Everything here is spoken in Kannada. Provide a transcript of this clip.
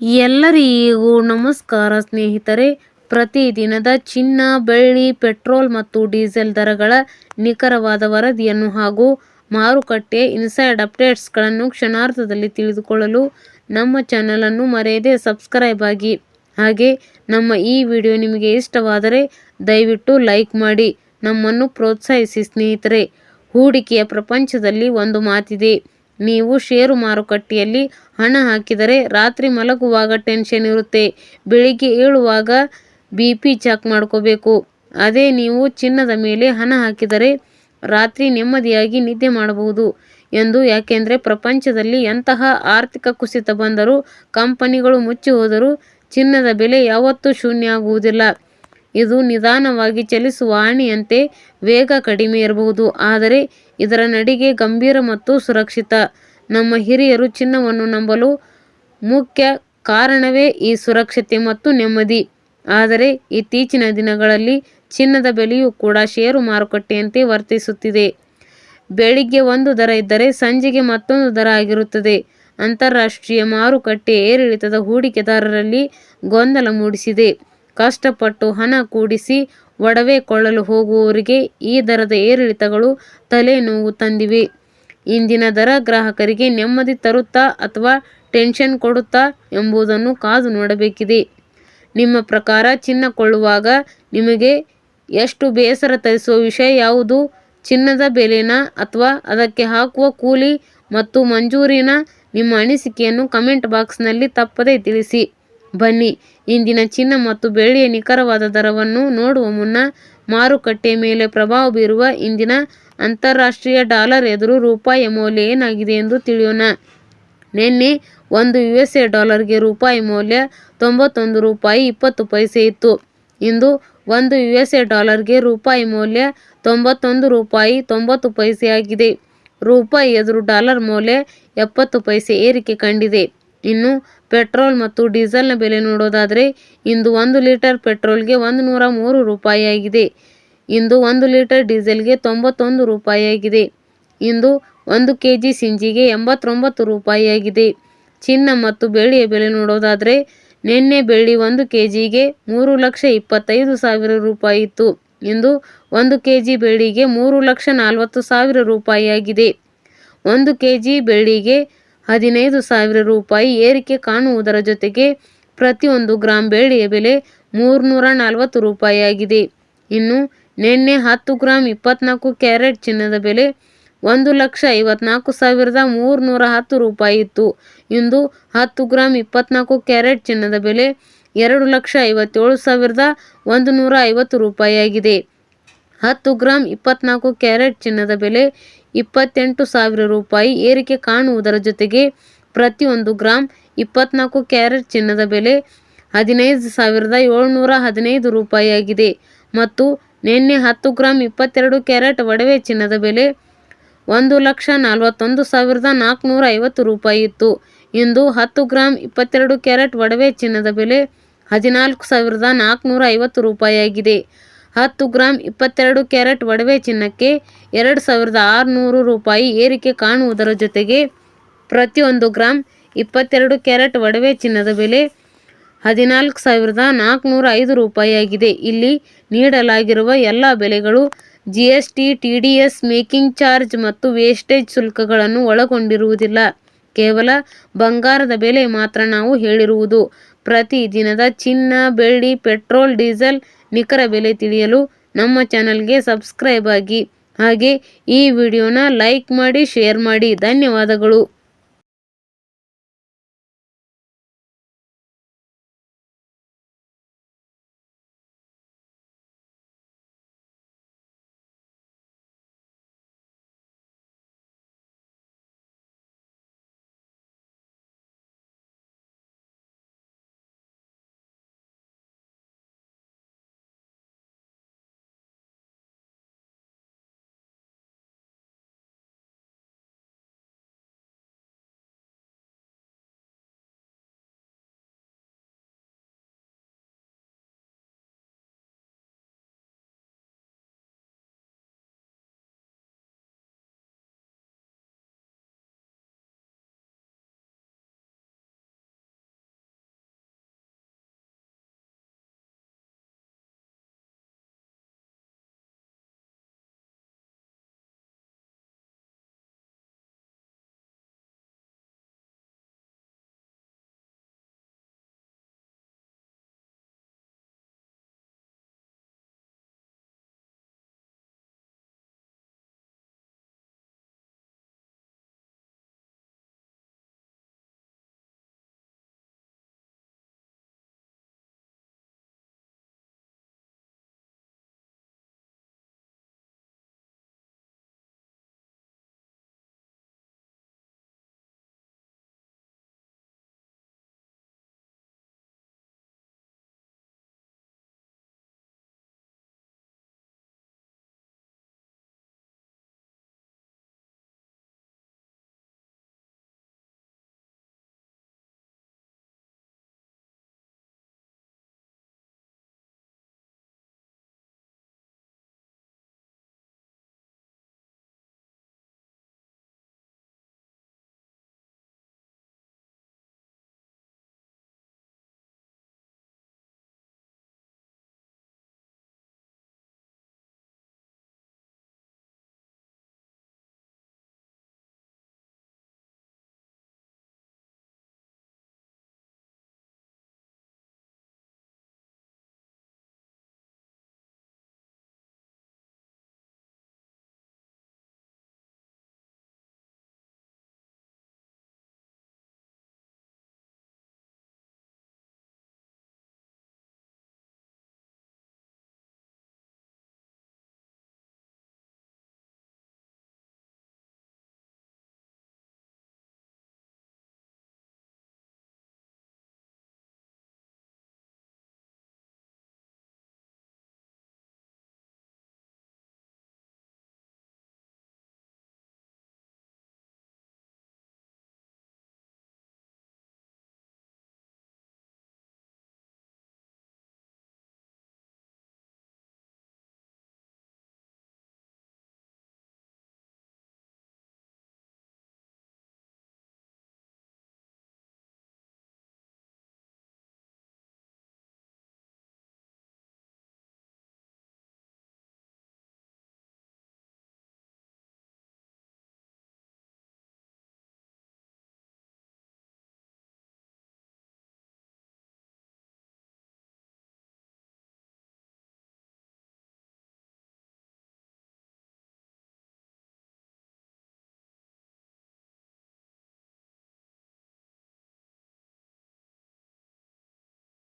ಎಲ್ಲರಿಗೂ ನಮಸ್ಕಾರ ಸ್ನೇಹಿತರೆ. ಪ್ರತಿದಿನದ ಚಿನ್ನ, ಬೆಳ್ಳಿ, ಪೆಟ್ರೋಲ್ ಮತ್ತು ಡೀಸೆಲ್ ದರಗಳ ನಿಖರವಾದ ವರದಿಯನ್ನು ಹಾಗೂ ಮಾರುಕಟ್ಟೆ ಇನ್ಸೈಡ್ ಅಪ್ಡೇಟ್ಸ್ಗಳನ್ನು ಕ್ಷಣಾರ್ಧದಲ್ಲಿ ತಿಳಿದುಕೊಳ್ಳಲು ನಮ್ಮ ಚಾನಲನ್ನು ಮರೆಯದೆ ಸಬ್ಸ್ಕ್ರೈಬ್ ಆಗಿ. ಹಾಗೆ ನಮ್ಮ ಈ ವಿಡಿಯೋ ನಿಮಗೆ ಇಷ್ಟವಾದರೆ ದಯವಿಟ್ಟು ಲೈಕ್ ಮಾಡಿ ನಮ್ಮನ್ನು ಪ್ರೋತ್ಸಾಹಿಸಿ ಸ್ನೇಹಿತರೆ. ಹೂಡಿಕೆಯ ಪ್ರಪಂಚದಲ್ಲಿ ಒಂದು ಮಾತಿದೆ, ನೀವು ಷೇರು ಮಾರುಕಟ್ಟೆಯಲ್ಲಿ ಹಣ ಹಾಕಿದರೆ ರಾತ್ರಿ ಮಲಗುವಾಗ ಟೆನ್ಷನ್ ಇರುತ್ತೆ, ಬೆಳಿಗ್ಗೆ ಏಳುವಾಗ BP ಚೆಕ್ ಮಾಡ್ಕೋಬೇಕು. ಅದೇ ನೀವು ಚಿನ್ನದ ಮೇಲೆ ಹಣ ಹಾಕಿದರೆ ರಾತ್ರಿ ನೆಮ್ಮದಿಯಾಗಿ ನಿದ್ದೆ ಮಾಡಬಹುದು ಎಂದು. ಯಾಕೆಂದರೆ ಪ್ರಪಂಚದಲ್ಲಿ ಎಂತಹ ಆರ್ಥಿಕ ಕುಸಿತ ಬಂದರೂ, ಕಂಪನಿಗಳು ಮುಚ್ಚಿ ಹೋದರೂ ಚಿನ್ನದ ಬೆಲೆ ಯಾವತ್ತೂ ಶೂನ್ಯ ಆಗುವುದಿಲ್ಲ. ಇದು ನಿಧಾನವಾಗಿ ಚಲಿಸುವ ಆನೆಯಂತೆ. ವೇಗ ಕಡಿಮೆ ಇರಬಹುದು, ಆದರೆ ಇದರ ನಡಿಗೆ ಗಂಭೀರ ಮತ್ತು ಸುರಕ್ಷಿತ. ನಮ್ಮ ಹಿರಿಯರು ಚಿನ್ನವನ್ನು ನಂಬಲು ಮುಖ್ಯ ಕಾರಣವೇ ಈ ಸುರಕ್ಷತೆ ಮತ್ತು ನೆಮ್ಮದಿ. ಆದರೆ ಇತ್ತೀಚಿನ ದಿನಗಳಲ್ಲಿ ಚಿನ್ನದ ಬೆಲೆಯೂ ಕೂಡ ಷೇರು ಮಾರುಕಟ್ಟೆಯಂತೆ ವರ್ತಿಸುತ್ತಿದೆ. ಬೆಳಿಗ್ಗೆ ಒಂದು ದರ ಇದ್ದರೆ ಸಂಜೆಗೆ ಮತ್ತೊಂದು ದರ ಆಗಿರುತ್ತದೆ. ಅಂತಾರಾಷ್ಟ್ರೀಯ ಮಾರುಕಟ್ಟೆ ಏರಿಳಿತದ ಹೂಡಿಕೆದಾರರಲ್ಲಿ ಗೊಂದಲ ಮೂಡಿಸಿದೆ. ಕಷ್ಟಪಟ್ಟು ಹಣ ಕೂಡಿಸಿ ಒಡವೆ ಕೊಳ್ಳಲು ಹೋಗುವವರಿಗೆ ಈ ದರದ ಏರಿಳಿತಗಳು ತಲೆನೋವು ತಂದಿವೆ. ಇಂದಿನ ದರ ಗ್ರಾಹಕರಿಗೆ ನೆಮ್ಮದಿ ತರುತ್ತಾ ಅಥವಾ ಟೆನ್ಷನ್ ಕೊಡುತ್ತಾ ಎಂಬುದನ್ನು ಕಾದು ನೋಡಬೇಕಿದೆ. ನಿಮ್ಮ ಪ್ರಕಾರ ಚಿನ್ನ ಕೊಳ್ಳುವಾಗ ನಿಮಗೆ ಎಷ್ಟು ಬೇಸರ ತರಿಸುವ ವಿಷಯ ಯಾವುದು? ಚಿನ್ನದ ಬೆಲೆನಾ ಅಥವಾ ಅದಕ್ಕೆ ಹಾಕುವ ಕೂಲಿ ಮತ್ತು ಮಂಜೂರಿನ? ನಿಮ್ಮ ಅನಿಸಿಕೆಯನ್ನು ಕಮೆಂಟ್ ಬಾಕ್ಸ್ನಲ್ಲಿ ತಪ್ಪದೇ ತಿಳಿಸಿ. ಬನ್ನಿ, ಇಂದಿನ ಚಿನ್ನ ಮತ್ತು ಬೆಳ್ಳಿಯ ನಿಖರವಾದ ದರವನ್ನು ನೋಡುವ ಮುನ್ನ ಮಾರುಕಟ್ಟೆಯ ಮೇಲೆ ಪ್ರಭಾವ ಬೀರುವ ಇಂದಿನ ಅಂತಾರಾಷ್ಟ್ರೀಯ ಡಾಲರ್ ಎದುರು ರೂಪಾಯಿಯ ಮೌಲ್ಯ ಏನಾಗಿದೆ ಎಂದು ತಿಳಿಯೋಣ. ನಿನ್ನೆ ಒಂದು USA ಡಾಲರ್ಗೆ ರೂಪಾಯಿ ಮೌಲ್ಯ 91 ರೂಪಾಯಿ 20 ಪೈಸೆ ಇತ್ತು. ಇಂದು ಒಂದು USA ಡಾಲರ್ಗೆ ರೂಪಾಯಿ ಮೌಲ್ಯ 91 ರೂಪಾಯಿ 90 ಪೈಸೆ ಆಗಿದೆ. ರೂಪಾಯಿ ಎದುರು ಡಾಲರ್ ಮೌಲ್ಯ 70 ಪೈಸೆ ಏರಿಕೆ ಕಂಡಿದೆ. ಇನ್ನು ಪೆಟ್ರೋಲ್ ಮತ್ತು ಡೀಸೆಲ್ನ ಬೆಲೆ ನೋಡೋದಾದರೆ, ಇಂದು 1 ಲೀಟರ್ ಪೆಟ್ರೋಲ್ಗೆ 103 ರೂಪಾಯಿ ಆಗಿದೆ. ಇಂದು 1 ಲೀಟರ್ ಡೀಸೆಲ್ಗೆ 91 ರೂಪಾಯಿ ಆಗಿದೆ. ಇಂದು 1 kg ಸಿಂಜಿಗೆ 89 ರೂಪಾಯಿ ಆಗಿದೆ. ಚಿನ್ನ ಮತ್ತು ಬೆಳ್ಳಿಯ ಬೆಲೆ ನೋಡೋದಾದರೆ, ನಿನ್ನೆ ಬೆಳ್ಳಿ 1 kgಗೆ 3,25,000 ರೂಪಾಯಿ ಇತ್ತು. ಇಂದು 1 kg ಬೆಳ್ಳಿಗೆ 3,40,000 ರೂಪಾಯಿ ಆಗಿದೆ. 1 kg ಬೆಳ್ಳಿಗೆ 15,000 ರೂಪಾಯಿ ಏರಿಕೆ ಕಾಣುವುದರ ಜೊತೆಗೆ ಪ್ರತಿಯೊಂದು ಗ್ರಾಂ ಬೆಳ್ಳಿಯ ಬೆಲೆ 340 ರೂಪಾಯಿ ಆಗಿದೆ. ಇನ್ನು ನಿನ್ನೆ 10 ಗ್ರಾಂ 24 ಕ್ಯಾರೆಟ್ ಚಿನ್ನದ ಬೆಲೆ 1,54,310 ರೂಪಾಯಿ ಇತ್ತು. ಇಂದು 10 ಗ್ರಾಂ 24 ಕ್ಯಾರೆಟ್ ಚಿನ್ನದ ಬೆಲೆ 2,57,150 ರೂಪಾಯಿ ಆಗಿದೆ. 10 ಗ್ರಾಂ 24 ಕ್ಯಾರೆಟ್ ಚಿನ್ನದ ಬೆಲೆ 28,000 ರೂಪಾಯಿ ಏರಿಕೆ ಕಾಣುವುದರ ಜೊತೆಗೆ ಪ್ರತಿಯೊಂದು ಗ್ರಾಂ 24 ಕ್ಯಾರೆಟ್ ಚಿನ್ನದ ಬೆಲೆ 15,715 ರೂಪಾಯಿ ಆಗಿದೆ. ಮತ್ತು ನಿನ್ನೆ 10 ಗ್ರಾಂ 22 ಕ್ಯಾರೆಟ್ ಒಡವೆ ಚಿನ್ನದ ಬೆಲೆ 1,41,450 ರೂಪಾಯಿ ಇತ್ತು. ಇಂದು 10 ಗ್ರಾಂ 22 ಕ್ಯಾರೆಟ್ ಒಡವೆ ಚಿನ್ನದ ಬೆಲೆ 14,450 ರೂಪಾಯಿ ಆಗಿದೆ. 10 ಗ್ರಾಂ 22 ಕ್ಯಾರೆಟ್ ಒಡವೆ ಚಿನ್ನಕ್ಕೆ 2,600 ರೂಪಾಯಿ ಏರಿಕೆ ಕಾಣುವುದರ ಜೊತೆಗೆ ಪ್ರತಿಯೊಂದು ಗ್ರಾಂ 22 ಕ್ಯಾರೆಟ್ ಒಡವೆ ಚಿನ್ನದ ಬೆಲೆ 14,405 ರೂಪಾಯಿ ಆಗಿದೆ. ಇಲ್ಲಿ ನೀಡಲಾಗಿರುವ ಎಲ್ಲ ಬೆಲೆಗಳು GST, TDS, ಮೇಕಿಂಗ್ ಚಾರ್ಜ್ ಮತ್ತು ವೇಸ್ಟೇಜ್ ಶುಲ್ಕಗಳನ್ನು ಒಳಗೊಂಡಿರುವುದಿಲ್ಲ. ಕೇವಲ ಬಂಗಾರದ ಬೆಲೆ ಮಾತ್ರ ನಾವು ಹೇಳಿರುವುದು. ಪ್ರತಿ ದಿನದ ಚಿನ್ನ, ಬೆಳ್ಳಿ, ಪೆಟ್ರೋಲ್, ಡೀಸೆಲ್ ನಿಖರ ಬೆಲೆ ತಿಳಿಯಲು ನಮ್ಮ ಚಾನಲ್ಗೆ ಸಬ್ಸ್ಕ್ರೈಬ್ ಆಗಿ. ಹಾಗೆ ಈ ವಿಡಿಯೋನ ಲೈಕ್ ಮಾಡಿ, ಶೇರ್ ಮಾಡಿ. ಧನ್ಯವಾದಗಳು.